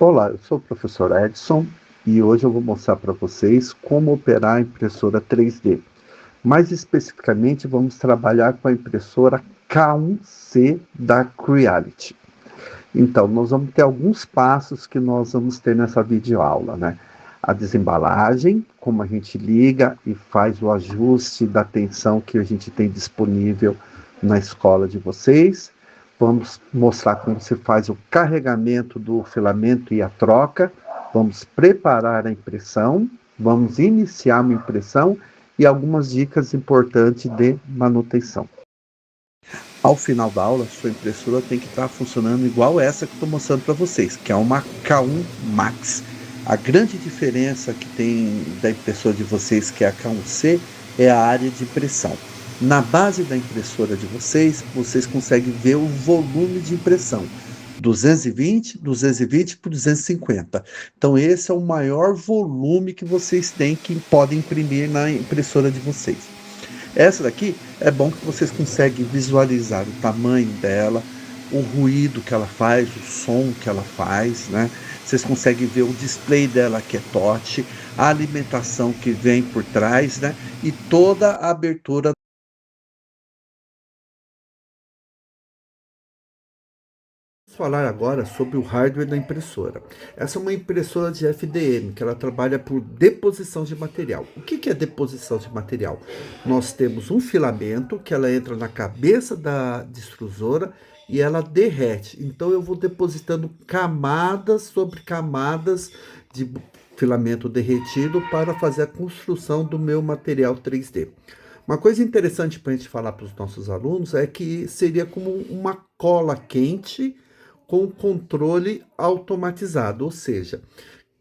Olá, eu sou o professor Edson e hoje eu vou mostrar para vocês como operar a impressora 3D. Mais especificamente, vamos trabalhar com a impressora K1C da Creality. Então, nós vamos ter alguns passos que nós vamos ter nessa videoaula, né? A desembalagem, como a gente liga e faz o ajuste da tensão que a gente tem disponível na escola de vocês. Vamos mostrar como se faz o carregamento do filamento e a troca. Vamos preparar a impressão, vamos iniciar uma impressão e algumas dicas importantes de manutenção. Ao final da aula, sua impressora tem que estar funcionando igual essa que eu estou mostrando para vocês, que é uma K1 Max. A grande diferença que tem da impressora de vocês, que é a K1C, é a área de impressão. Na base da impressora de vocês conseguem ver o volume de impressão. 220 por 250. Então esse é o maior volume que vocês têm, que podem imprimir na impressora de vocês. Essa daqui é bom que vocês conseguem visualizar o tamanho dela, o ruído que ela faz, o som que ela faz, né? Vocês conseguem ver o display dela, que é touch, a alimentação que vem por trás, né? E toda a abertura. Vamos falar agora sobre o hardware da impressora. Essa é uma impressora de FDM, que ela trabalha por deposição de material. O que é deposição de material? Nós temos um filamento que ela entra na cabeça da extrusora e ela derrete. Então eu vou depositando camadas sobre camadas de filamento derretido para fazer a construção do meu material 3D. Uma coisa interessante para a gente falar para os nossos alunos é que seria como uma cola quente com controle automatizado, ou seja,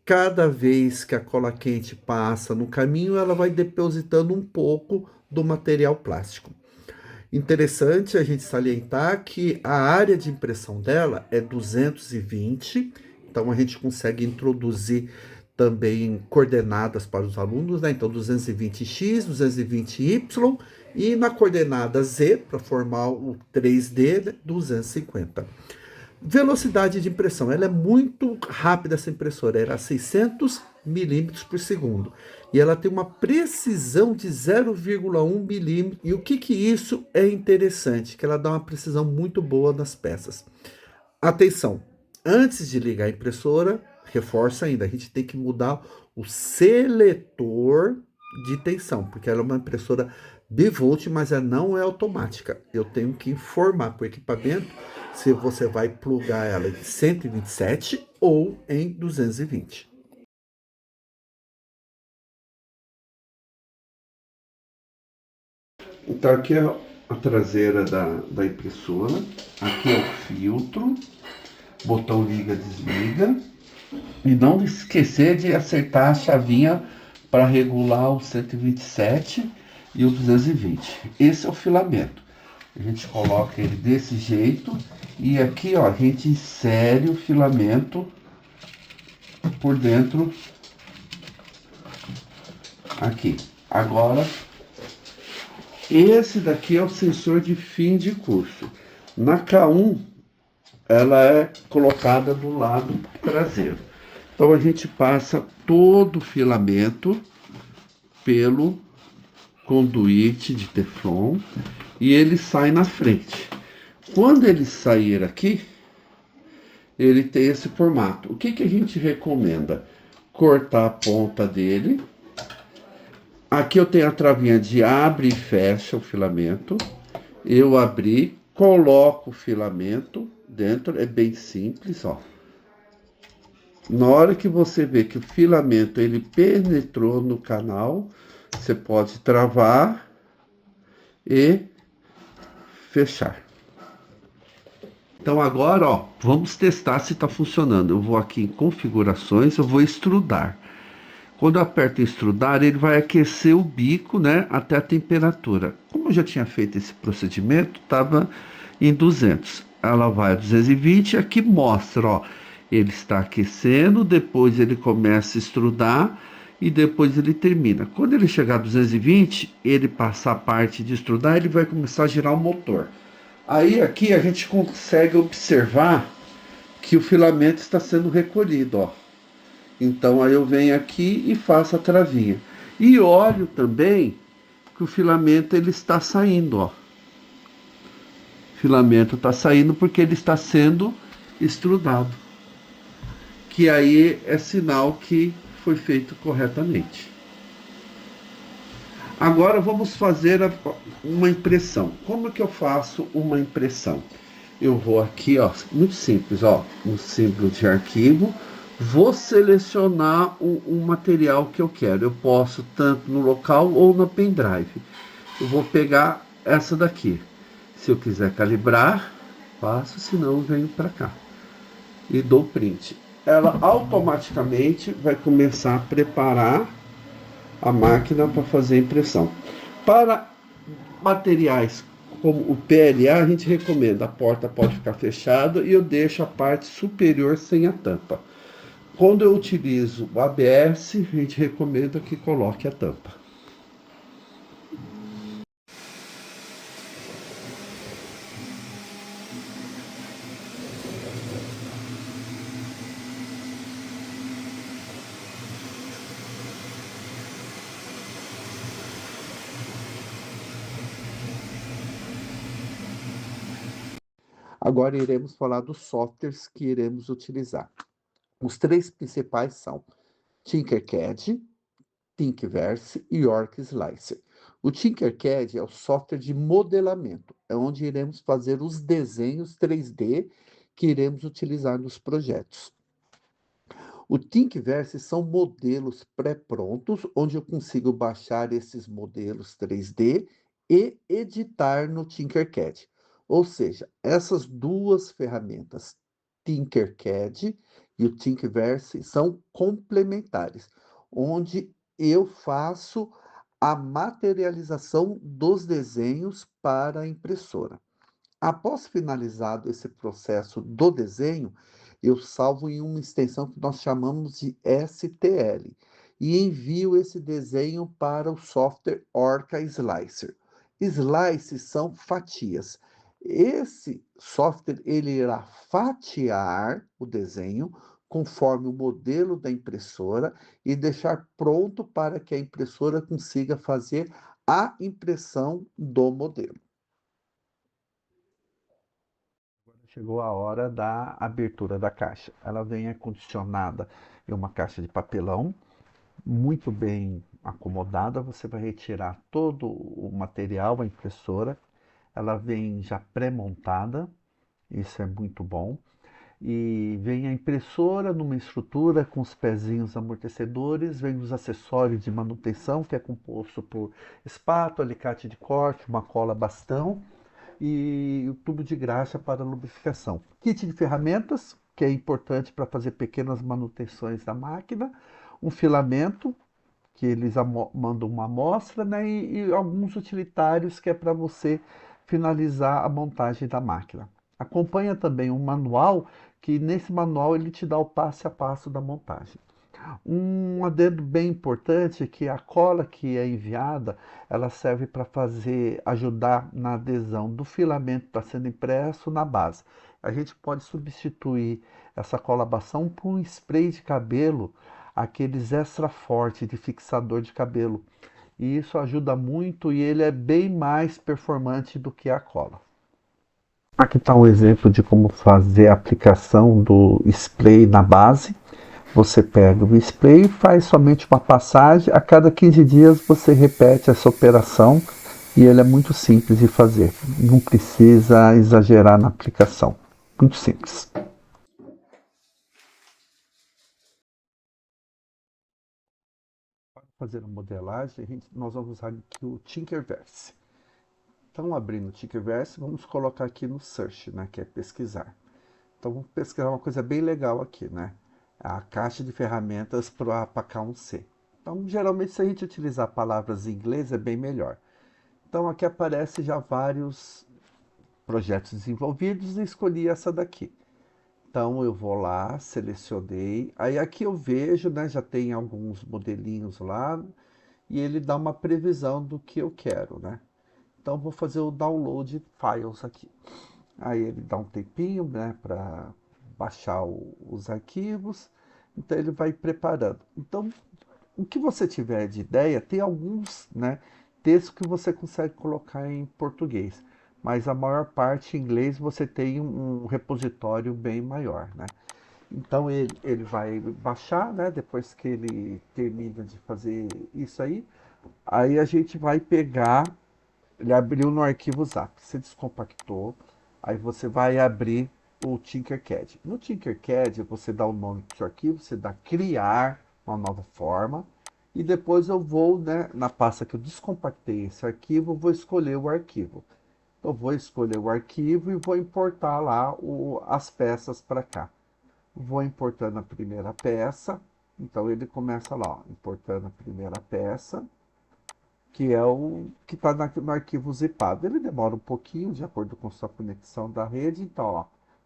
cada vez que a cola quente passa no caminho, ela vai depositando um pouco do material plástico. Interessante a gente salientar que a área de impressão dela é 220, então a gente consegue introduzir também coordenadas para os alunos, né? Então 220x, 220y e na coordenada z, para formar o 3D, né? 250. Velocidade de impressão, ela é muito rápida, essa impressora, era 600 milímetros por segundo. E ela tem uma precisão de 0,1 milímetro. E o que isso é interessante? Que ela dá uma precisão muito boa nas peças. Atenção, antes de ligar a impressora, reforça ainda, a gente tem que mudar o seletor de tensão, porque ela é uma impressora bivolt, mas ela não é automática. Eu tenho que informar para o equipamento se você vai plugar ela em 127 ou em 220. Então aqui é a traseira da impressora, aqui é o filtro, botão liga, desliga. E não esquecer de acertar a chavinha para regular o 127 e o 220. Esse é o filamento. A gente coloca ele desse jeito e aqui, ó, a gente insere o filamento por dentro aqui. Agora, esse daqui é o sensor de fim de curso. Na K1, ela é colocada do lado traseiro. Então a gente passa todo o filamento pelo conduíte de Teflon e ele sai na frente. Quando ele sair aqui, ele tem esse formato. O que a gente recomenda? Cortar a ponta dele. Aqui eu tenho a travinha de abre e fecha o filamento. Eu abri, coloco o filamento dentro, é bem simples, ó. Na hora que você vê que o filamento ele penetrou no canal, você pode travar e fechar. Então agora, ó, vamos testar se está funcionando. Eu vou aqui em configurações, eu vou extrudar. Quando eu aperto extrudar, ele vai aquecer o bico, né, até a temperatura. Como eu já tinha feito esse procedimento, estava em 200. Ela vai a 220, aqui mostra, ó, ele está aquecendo, depois ele começa a extrudar e depois ele termina. Quando ele chegar a 220, ele passar a parte de extrudar, ele vai começar a girar o motor. Aí aqui a gente consegue observar que o filamento está sendo recolhido, ó. Então aí eu venho aqui e faço a travinha. E olho também que o filamento ele está saindo, ó. O filamento está saindo porque ele está sendo extrudado. Que aí é sinal que foi feito corretamente. Agora vamos fazer uma impressão. Como que eu faço uma impressão? Eu vou aqui, ó, muito simples, ó, no símbolo de arquivo, vou selecionar o material que eu quero. Eu posso tanto no local ou na pendrive. Eu vou pegar essa daqui. Se eu quiser calibrar, faço, senão eu venho para cá e dou print. Ela automaticamente vai começar a preparar a máquina para fazer a impressão. Para materiais como o PLA, a gente recomenda a porta pode ficar fechada e eu deixo a parte superior sem a tampa. Quando eu utilizo o ABS, a gente recomenda que coloque a tampa. Agora iremos falar dos softwares que iremos utilizar. Os três principais são Tinkercad, Thingiverse e York Slicer. O Tinkercad é o software de modelamento, é onde iremos fazer os desenhos 3D que iremos utilizar nos projetos. O Thingiverse são modelos pré-prontos, onde eu consigo baixar esses modelos 3D e editar no Tinkercad. Ou seja, essas duas ferramentas, Tinkercad e o Thingiverse, são complementares, onde eu faço a materialização dos desenhos para a impressora. Após finalizado esse processo do desenho, eu salvo em uma extensão que nós chamamos de STL e envio esse desenho para o software Orca Slicer. Slices são fatias. Esse software ele irá fatiar o desenho conforme o modelo da impressora e deixar pronto para que a impressora consiga fazer a impressão do modelo. Chegou a hora da abertura da caixa. Ela vem acondicionada em uma caixa de papelão, muito bem acomodada. Você vai retirar todo o material, a impressora. Ela vem já pré-montada, isso é muito bom. E vem a impressora numa estrutura com os pezinhos amortecedores, vem os acessórios de manutenção, que é composto por espátula, alicate de corte, uma cola bastão e o tubo de graxa para lubrificação. Kit de ferramentas, que é importante para fazer pequenas manutenções da máquina, um filamento, que eles mandam uma amostra, né? E alguns utilitários que é para você finalizar a montagem da máquina. Acompanha também um manual, que nesse manual ele te dá o passo a passo da montagem. Um adendo bem importante é que a cola que é enviada, ela serve para fazer, ajudar na adesão do filamento que está sendo impresso na base. A gente pode substituir essa cola bastão por um spray de cabelo, aqueles extra forte de fixador de cabelo. E isso ajuda muito e ele é bem mais performante do que a cola. Aqui está um exemplo de como fazer a aplicação do spray na base. Você pega o spray e faz somente uma passagem. A cada 15 dias você repete essa operação e ele é muito simples de fazer. Não precisa exagerar na aplicação. Muito simples. Para fazer a modelagem, nós vamos usar aqui o Tinkerverse. Então, abrindo o Tinkerverse, vamos colocar aqui no Search, né, que é pesquisar. Então, vamos pesquisar uma coisa bem legal aqui, né? A caixa de ferramentas para K1C. Então, geralmente, se a gente utilizar palavras em inglês, é bem melhor. Então, aqui aparece já vários projetos desenvolvidos e escolhi essa daqui. Então, eu vou lá, selecionei. Aí, aqui eu vejo, né? Já tem alguns modelinhos lá e ele dá uma previsão do que eu quero, né? Então, vou fazer o download files aqui. Aí, ele dá um tempinho, né? Para baixar os arquivos, então ele vai preparando. Então, o que você tiver de ideia, tem alguns, né, textos que você consegue colocar em português, mas a maior parte em inglês você tem um repositório bem maior, né? Então ele vai baixar, né? Depois que ele termina de fazer isso aí a gente vai pegar, ele abriu no arquivo Zap, você descompactou, aí você vai abrir o Tinkercad. No Tinkercad você dá o nome do seu arquivo, você dá criar uma nova forma, e depois eu vou, né, na pasta que eu descompactei esse arquivo, vou escolher o arquivo. Eu vou escolher o arquivo e vou importar lá as peças para cá. Vou importando a primeira peça. Então ele começa lá, ó, importando a primeira peça, que é o que está no arquivo zipado. Ele demora um pouquinho, de acordo com sua conexão da rede. Então, ó,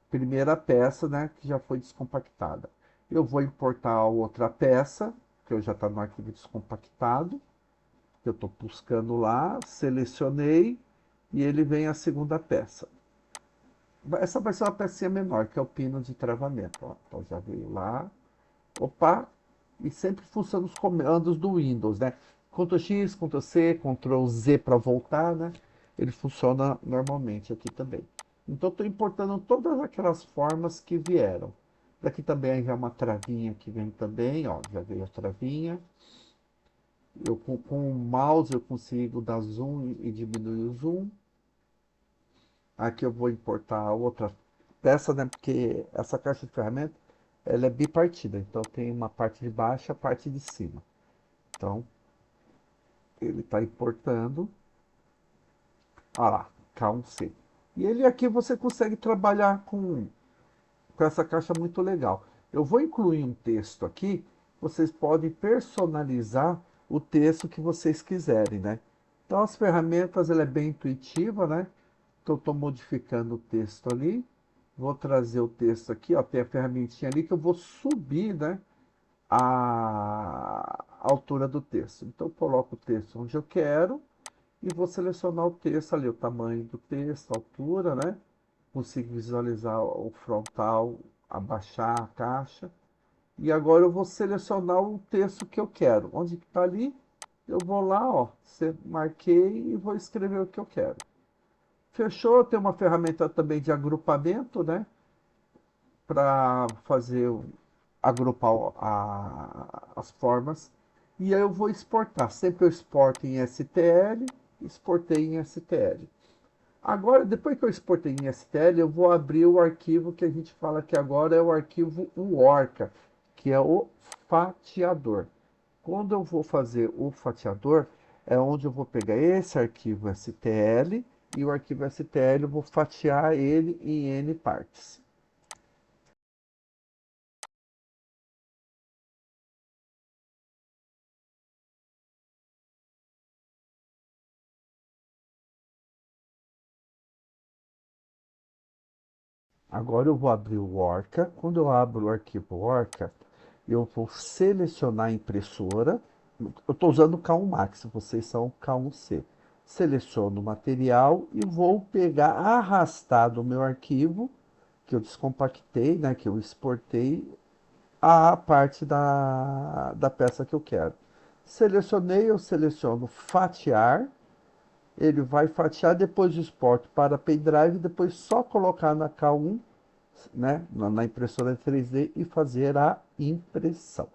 primeira peça, né, que já foi descompactada. Eu vou importar a outra peça, que eu já está no arquivo descompactado, que eu estou buscando lá, selecionei, e ele vem a segunda peça. Essa vai ser uma pecinha menor, que é o pino de travamento. Ó. Então já veio lá. Opa! E sempre funciona os comandos do Windows, né? Ctrl X, Ctrl C, Ctrl Z para voltar, né? Ele funciona normalmente aqui também. Então estou importando todas aquelas formas que vieram. Daqui também já é uma travinha que vem também, ó. Já veio a travinha. Eu com o mouse eu consigo dar zoom e diminuir o zoom. Aqui eu vou importar outra peça, né? Porque essa caixa de ferramentas ela é bipartida. Então tem uma parte de baixo e a parte de cima. Então ele está importando. Olha lá, K1C. E ele aqui você consegue trabalhar com essa caixa muito legal. Eu vou incluir um texto aqui. Vocês podem personalizar o texto que vocês quiserem, né? Então as ferramentas ela é bem intuitiva, né? Então, estou modificando o texto ali. Vou trazer o texto aqui, ó. Tem a ferramentinha ali que eu vou subir, né? A altura do texto. Então, eu coloco o texto onde eu quero e vou selecionar o texto ali, o tamanho do texto, a altura, né? Consigo visualizar o frontal, abaixar a caixa. E agora eu vou selecionar o texto que eu quero. Onde que está ali? Eu vou lá, ó, marquei e vou escrever o que eu quero. Fechou, tem uma ferramenta também de agrupamento, né? Para fazer agrupar as formas. E aí eu vou exportar. Sempre eu exporto em STL, exportei em STL. Agora, depois que eu exportei em STL, eu vou abrir o arquivo que a gente fala que agora é o arquivo Orca, que é o fatiador. Quando eu vou fazer o fatiador, é onde eu vou pegar esse arquivo STL e o arquivo STL eu vou fatiar ele em N partes. Agora eu vou abrir o Orca. Quando eu abro o arquivo Orca, eu vou selecionar a impressora. Eu estou usando o K1 Max, vocês são K1C. Seleciono o material e vou pegar, arrastar do meu arquivo, que eu descompactei, né, que eu exportei, a parte da peça que eu quero. Selecionei, eu seleciono fatiar, ele vai fatiar, depois exporto para pendrive, depois só colocar na K1, né, na impressora 3D e fazer a impressão.